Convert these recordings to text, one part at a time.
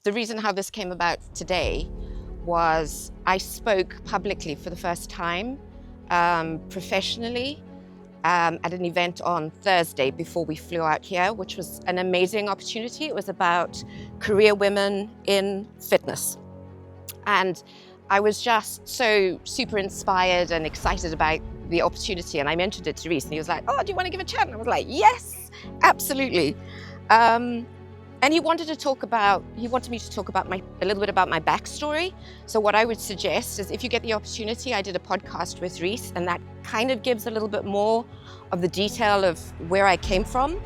the reason how this came about today was I spoke publicly for the first time, professionally, at an event on Thursday before we flew out here, which was an amazing opportunity. It was about career women in fitness. And I was just so super inspired and excited about the opportunity. And I mentioned it to Reese, and he was like, "Oh, do you want to give a chat?" And I was like, "Yes, absolutely." And he wanted me to talk about a little bit about my backstory. So what I would suggest is, if you get the opportunity, I did a podcast with Reese, and that kind of gives a little bit more of the detail of where I came from.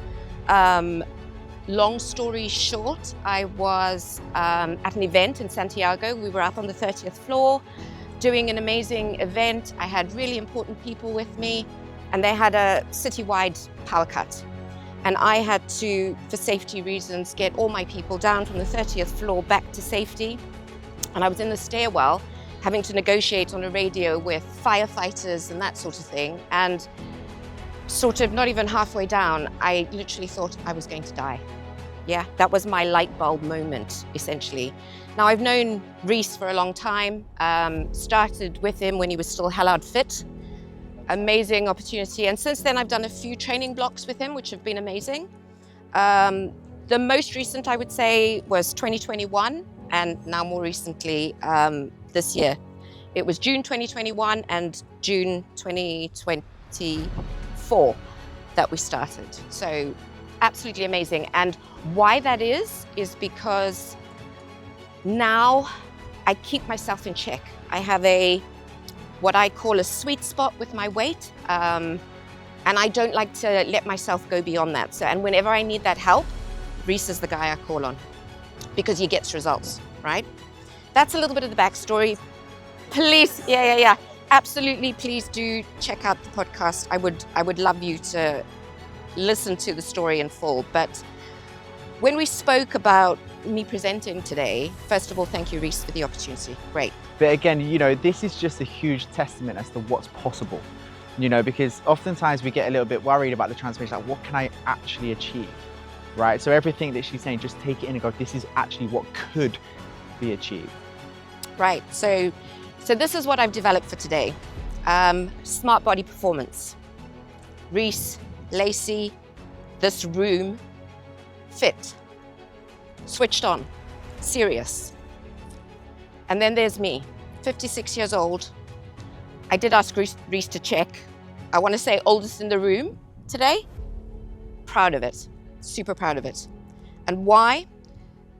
Long story short, I was at an event in Santiago. We were up on the 30th floor doing an amazing event. I had really important people with me, and they had a citywide power cut. And I had to, for safety reasons, get all my people down from the 30th floor back to safety. And I was in the stairwell having to negotiate on a radio with firefighters and that sort of thing. And sort of not even halfway down, I literally thought I was going to die. Yeah, that was my light bulb moment, essentially. Now, I've known Reese for a long time, started with him when he was still hell out fit. Amazing opportunity. And since then, I've done a few training blocks with him, which have been amazing. The most recent, I would say, was 2021, and now more recently, this year. It was June 2021 and June 2024 that we started. So absolutely amazing. And why that is because now I keep myself in check. I have what I call a sweet spot with my weight. And I don't like to let myself go beyond that. So, and whenever I need that help, Reese is the guy I call on because he gets results, right? That's a little bit of the backstory. Please, yeah. Absolutely, please do check out the podcast. I would love you to listen to the story in full. But when we spoke about me presenting today, first of all, thank you, Reese, for the opportunity. Great. But again, this is just a huge testament as to what's possible, because oftentimes we get a little bit worried about the transformation, like what can I actually achieve, right? So everything that she's saying, just take it in and go, this is actually what could be achieved. Right, so this is what I've developed for today. Smart body performance. Reese, Lacey, this room, fit, switched on, serious. And then there's me, 56 years old. I did ask Reese to check. I want to say oldest in the room today. Proud of it, super proud of it. And why?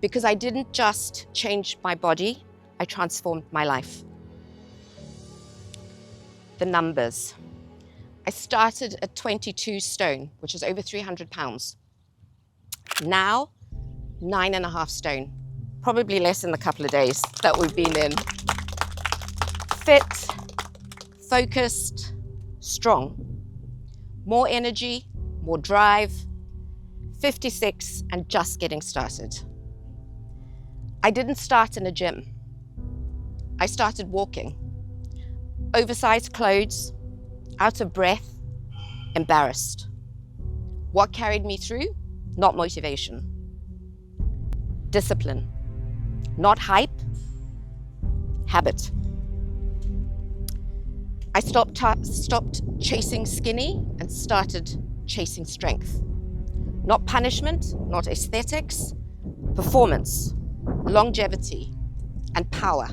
Because I didn't just change my body, I transformed my life. The numbers. I started at 22 stone, which is over 300 pounds. Now, 9.5 stone. Probably less in the couple of days that we've been in. Fit, focused, strong. More energy, more drive. 56 and just getting started. I didn't start in a gym. I started walking. Oversized clothes, out of breath, embarrassed. What carried me through? Not motivation. Discipline. Not hype, habit. I stopped chasing skinny and started chasing strength. Not punishment, not aesthetics, performance, longevity, and power.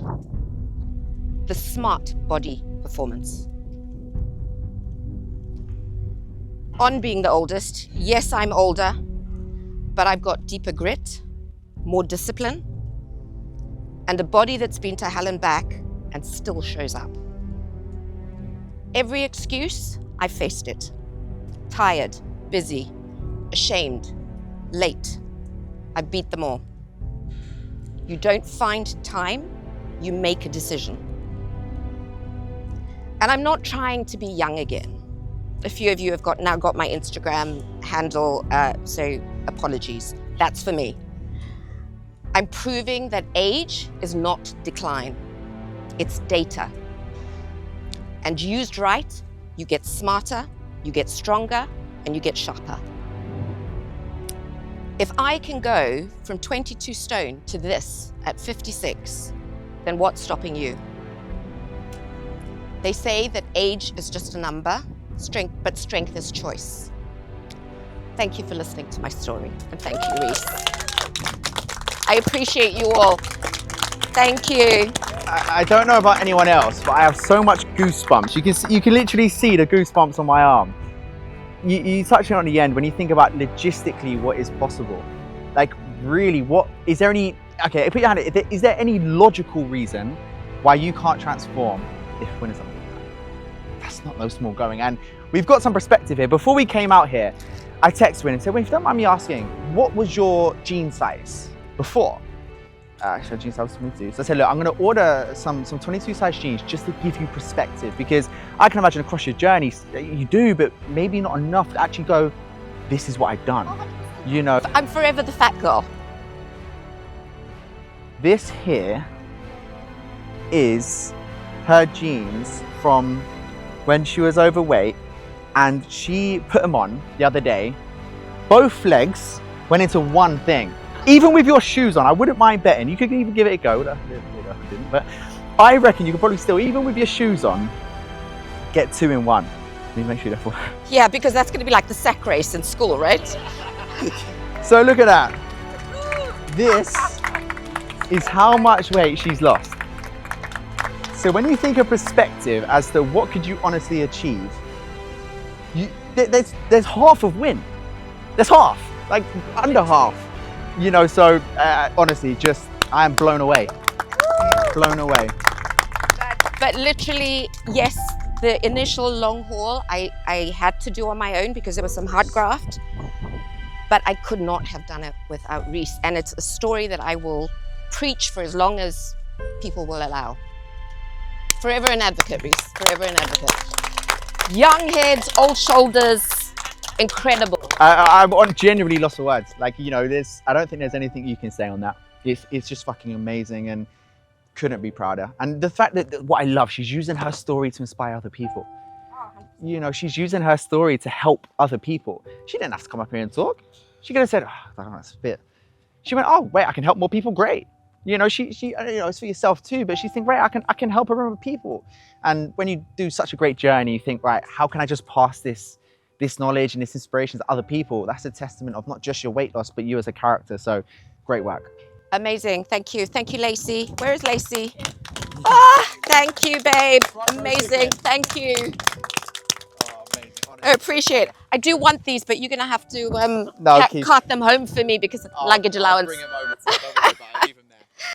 The smart body performance. On being the oldest, yes, I'm older, but I've got deeper grit, more discipline, and a body that's been to hell and back and still shows up. Every excuse, I faced it. Tired, busy, ashamed, late. I beat them all. You don't find time, you make a decision. And I'm not trying to be young again. A few of you have now got my Instagram handle, so apologies. That's for me. I'm proving that age is not decline. It's data. And used right, you get smarter, you get stronger, and you get sharper. If I can go from 22 stone to this at 56, then what's stopping you? They say that age is just a number, but strength is choice. Thank you for listening to my story, and thank you, Reese. I appreciate you all. Thank you. I don't know about anyone else, but I have so much goosebumps. You can literally see the goosebumps on my arm. You touched on the end when you think about logistically what is possible. Like really, what is there any? Okay, put your hand. Is there any logical reason why you can't transform if when it's something? That's not no small going. And we've got some perspective here. Before we came out here, I texted Win and said, "Win, if you don't mind me asking, what was your jean size before?" Actually, jeans size was 22. So I said, look, I'm going to order some 22 size jeans just to give you perspective, because I can imagine across your journey you do, but maybe not enough to actually go, this is what I've done. You know, I'm forever the fat girl. This here is her jeans from when she was overweight, and she put them on the other day. Both legs went into one thing. Even with your shoes on, I wouldn't mind betting. You could even give it a go. But I reckon you could probably still, even with your shoes on, get 2 in 1. Let me make sure they're Yeah, because that's going to be like the sack race in school, right? So look at that. This is how much weight she's lost. So when you think of perspective as to what could you honestly achieve, there's half of Win. There's half, like under half. You know, so honestly, just I am blown away. Blown away. But literally, yes, the initial long haul I had to do on my own because there was some hard graft, but I could not have done it without Reese. And it's a story that I will preach for as long as people will allow. Forever an advocate, Reese, forever an advocate. Young heads, old shoulders, incredible. I'm genuinely lost for words. Like, you know, I don't think there's anything you can say on that. It's just fucking amazing, and couldn't be prouder. And the fact that what I love, she's using her story to inspire other people. You know, she's using her story to help other people. She didn't have to come up here and talk. She could have said, oh, I don't know, it's fit. She went, oh, wait, I can help more people, great. You know, she you know, it's for yourself too, but she's thinking, right, I can help other people. And when you do such a great journey, you think, right, how can I just pass this knowledge and this inspiration to other people? That's a testament of not just your weight loss, but you as a character. So great work. Amazing. Thank you. Thank you, Lacey. Where is Lacey? Ah, thank you, babe. Amazing. Thank you. I appreciate it. I do want these, but you're going to have to cart them home for me because of luggage allowance. I'll bring them over.